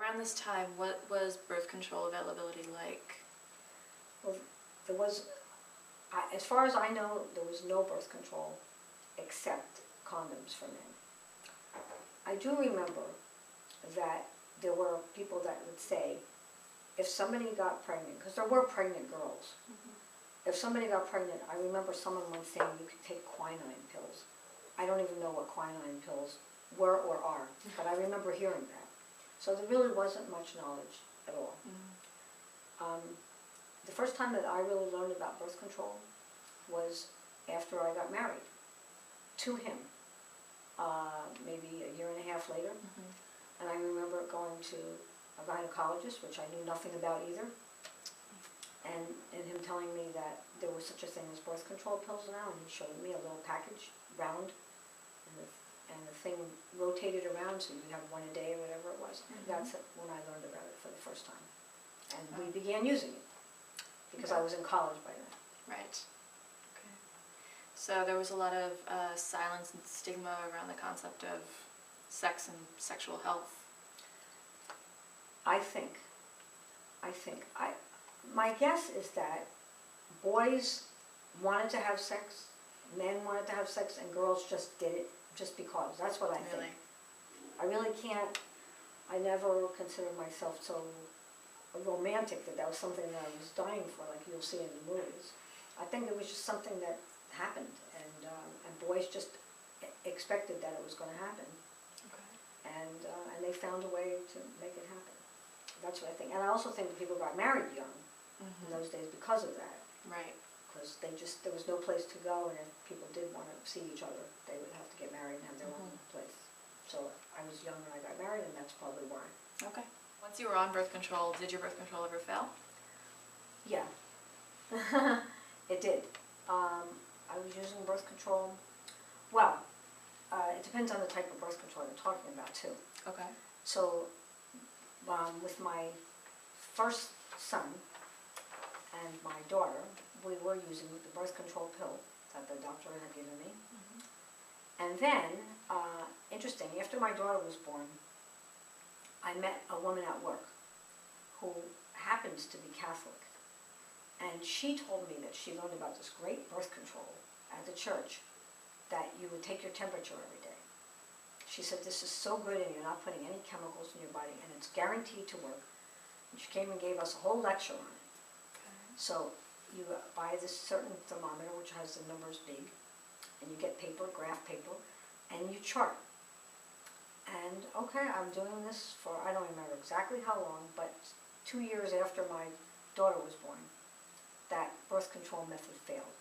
around this time, what was birth control availability like? Well, there was, as far as I know, there was no birth control except condoms for men. I do remember that there were people that would say, if somebody got pregnant, because there were pregnant girls, if somebody got pregnant, I remember someone once saying you could take quinine pills. I don't even know what quinine pills were or are, but I remember hearing that. So there really wasn't much knowledge at all. The first time that I really learned about birth control was after I got married to him, maybe a year and a half later. And I remember going to a gynecologist, which I knew nothing about either, and him telling me that there was such a thing as birth control pills now, and he showed me a little package, round, and the thing rotated around, so you'd have one a day or whatever it was. And that's when I learned about it for the first time. And we began using it, because I was in college by then. Right. Okay. So there was a lot of silence and stigma around the concept of sex and sexual health. My guess is that boys wanted to have sex, men wanted to have sex, and girls just did it just because. That's what I think. I really can't, I never considered myself so romantic that was something that I was dying for, like you'll see in the movies. I think it was just something that happened, and boys just expected that it was going to happen. Okay. And they found a way to make it happen. That's what I think. And I also think that people got married young in those days because of that. Right. Because there was no place to go, and if people did want to see each other, they would have to get married and have their own place. So I was young when I got married, and that's probably why. Okay. Once you were on birth control, did your birth control ever fail? Yeah. It did. I was using birth control. Well, it depends on the type of birth control you're talking about, too. Okay. So, with my first son and my daughter, we were using the birth control pill that the doctor had given me. And then, interesting, after my daughter was born, I met a woman at work who happens to be Catholic. And she told me that she learned about this great birth control at the church, that you would take your temperature every day. She said, this is so good, and you're not putting any chemicals in your body, and it's guaranteed to work. And she came and gave us a whole lecture on it. Okay. So you buy this certain thermometer, which has the numbers big, and you get paper, graph paper, and you chart. And okay, I'm doing this for, I don't remember exactly how long, but 2 years after my daughter was born, that birth control method failed.